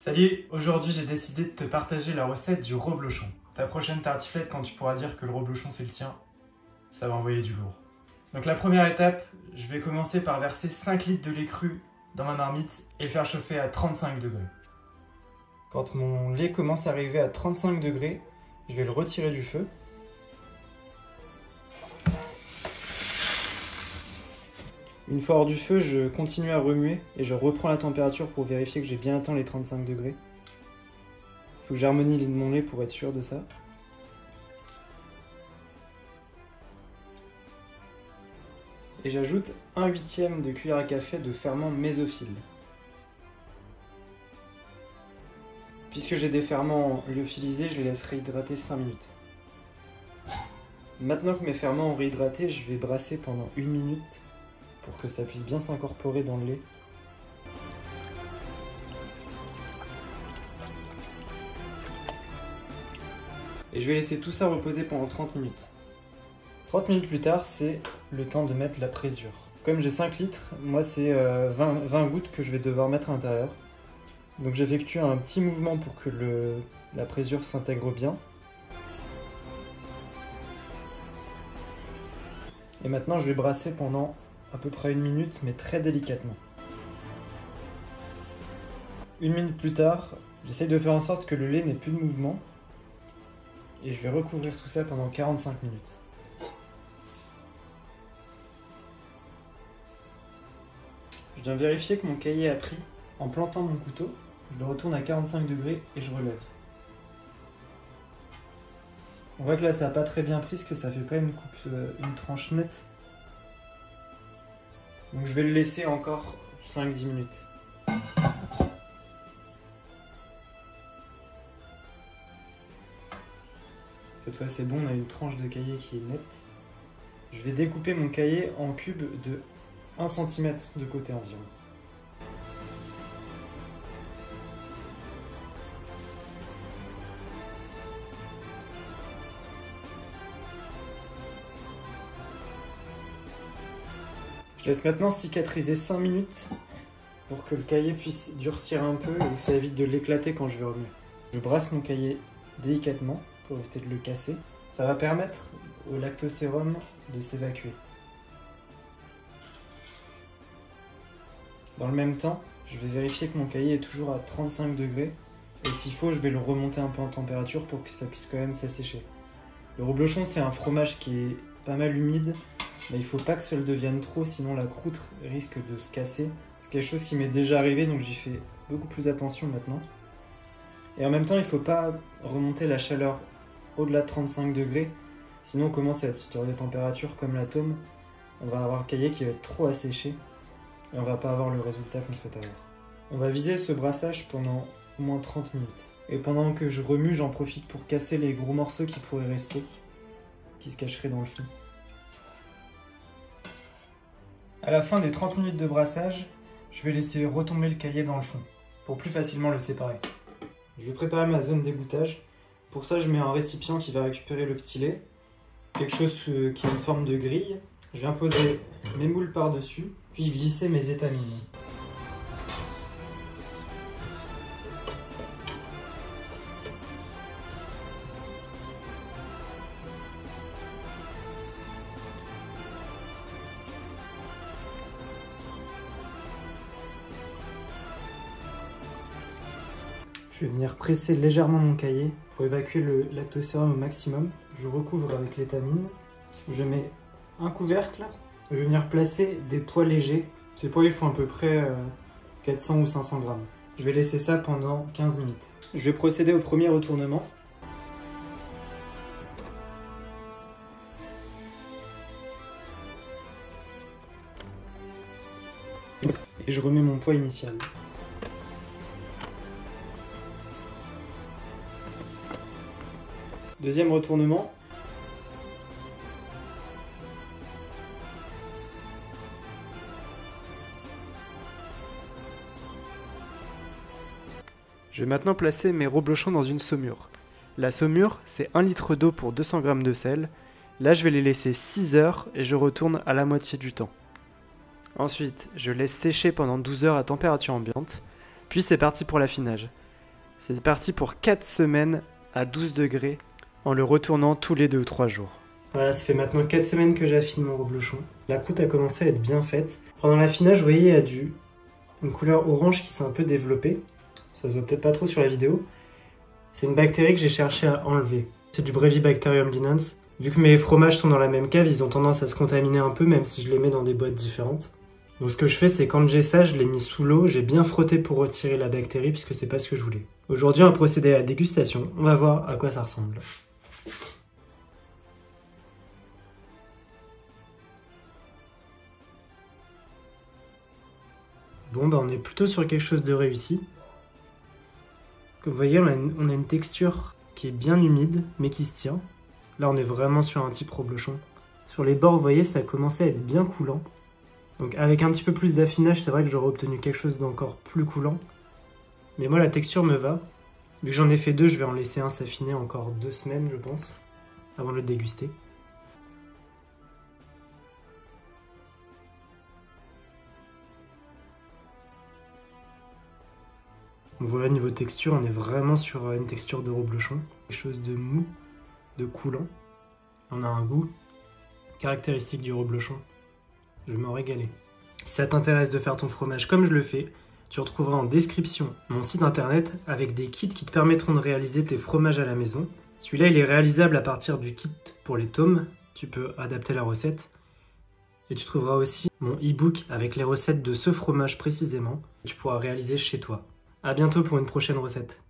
Salut, aujourd'hui j'ai décidé de te partager la recette du reblochon. Ta prochaine tartiflette, quand tu pourras dire que le reblochon c'est le tien, ça va envoyer du lourd. Donc la première étape, je vais commencer par verser 5 litres de lait cru dans ma marmite et le faire chauffer à 35 degrés. Quand mon lait commence à arriver à 35 degrés, je vais le retirer du feu. Une fois hors du feu, je continue à remuer et je reprends la température pour vérifier que j'ai bien atteint les 35 degrés. Il faut que j'harmonise mon lait pour être sûr de ça. Et j'ajoute 1/8 de cuillère à café de ferment mésophile. Puisque j'ai des ferments lyophilisés, je les laisse réhydrater 5 minutes. Maintenant que mes ferments ont réhydraté, je vais brasser pendant 1 minute pour que ça puisse bien s'incorporer dans le lait. Et je vais laisser tout ça reposer pendant 30 minutes. 30 minutes plus tard, c'est le temps de mettre la présure. Comme j'ai 5 litres, moi c'est 20 gouttes que je vais devoir mettre à l'intérieur. Donc j'effectue un petit mouvement pour que la présure s'intègre bien. Et maintenant je vais brasser pendant à peu près 1 minute, mais très délicatement. 1 minute plus tard, j'essaye de faire en sorte que le lait n'ait plus de mouvement. Et je vais recouvrir tout ça pendant 45 minutes. Je viens vérifier que mon cahier a pris en plantant mon couteau. Je le retourne à 45 degrés et je relève. On voit que là ça n'a pas très bien pris, parce que ça fait pas une tranche nette. Donc je vais le laisser encore 5-10 minutes. Cette fois c'est bon, on a une tranche de cahier qui est nette. Je vais découper mon cahier en cubes de 1 cm de côté environ. Je laisse maintenant cicatriser 5 minutes pour que le cahier puisse durcir un peu et que ça évite de l'éclater quand je vais remuer. Je brasse mon cahier délicatement pour éviter de le casser. Ça va permettre au lactosérum de s'évacuer. Dans le même temps, je vais vérifier que mon cahier est toujours à 35 degrés et s'il faut, je vais le remonter un peu en température pour que ça puisse quand même s'assécher. Le reblochon, c'est un fromage qui est pas mal humide, mais il ne faut pas que ça le devienne trop, sinon la croûte risque de se casser. C'est quelque chose qui m'est déjà arrivé, donc j'y fais beaucoup plus attention maintenant. Et en même temps, il ne faut pas remonter la chaleur au-delà de 35 degrés, sinon on commence à être sur des températures comme l'atome. On va avoir un cahier qui va être trop asséché et on ne va pas avoir le résultat qu'on souhaite avoir. On va viser ce brassage pendant au moins 30 minutes. Et pendant que je remue, j'en profite pour casser les gros morceaux qui pourraient rester, qui se cacheraient dans le fond. À la fin des 30 minutes de brassage, je vais laisser retomber le cahier dans le fond, pour plus facilement le séparer. Je vais préparer ma zone d'égouttage. Pour ça, je mets un récipient qui va récupérer le petit lait, quelque chose qui a une forme de grille. Je viens poser mes moules par-dessus, puis glisser mes étamines. Je vais venir presser légèrement mon cahier pour évacuer le lactosérum au maximum. Je recouvre avec l'étamine. Je mets un couvercle. Je vais venir placer des pois légers. Ces pois, ils font à peu près 400 ou 500 grammes. Je vais laisser ça pendant 15 minutes. Je vais procéder au premier retournement. Et je remets mon pois initial. Deuxième retournement. Je vais maintenant placer mes reblochons dans une saumure. La saumure, c'est 1 litre d'eau pour 200 g de sel. Là, je vais les laisser 6 heures et je retourne à la moitié du temps. Ensuite, je laisse sécher pendant 12 heures à température ambiante. Puis c'est parti pour l'affinage. C'est parti pour 4 semaines à 12 degrés en le retournant tous les 2 ou 3 jours. Voilà, ça fait maintenant 4 semaines que j'affine mon reblochon. La croûte a commencé à être bien faite. Pendant l'affinage, vous voyez, il y a une couleur orange qui s'est un peu développée. Ça se voit peut-être pas trop sur la vidéo. C'est une bactérie que j'ai cherché à enlever. C'est du Brevibacterium linens. Vu que mes fromages sont dans la même cave, ils ont tendance à se contaminer un peu, même si je les mets dans des boîtes différentes. Donc ce que je fais, c'est quand j'ai ça, je l'ai mis sous l'eau, j'ai bien frotté pour retirer la bactérie, puisque c'est pas ce que je voulais. Aujourd'hui, on va procéder à la dégustation. On va voir à quoi ça ressemble. Bon, bah on est plutôt sur quelque chose de réussi. Comme vous voyez, on a une texture qui est bien humide, mais qui se tient. Là, on est vraiment sur un type reblochon. Sur les bords, vous voyez, ça a commencé à être bien coulant. Donc avec un petit peu plus d'affinage, c'est vrai que j'aurais obtenu quelque chose d'encore plus coulant. Mais moi, la texture me va. Vu que j'en ai fait 2, je vais en laisser un s'affiner encore 2 semaines, je pense, avant de le déguster. Donc voilà, niveau texture, on est vraiment sur une texture de reblochon. Quelque chose de mou, de coulant. On a un goût caractéristique du reblochon. Je vais m'en régaler. Si ça t'intéresse de faire ton fromage comme je le fais, tu retrouveras en description mon site internet avec des kits qui te permettront de réaliser tes fromages à la maison. Celui-là, il est réalisable à partir du kit pour les tomes. Tu peux adapter la recette. Et tu trouveras aussi mon e-book avec les recettes de ce fromage précisément que tu pourras réaliser chez toi. À bientôt pour une prochaine recette.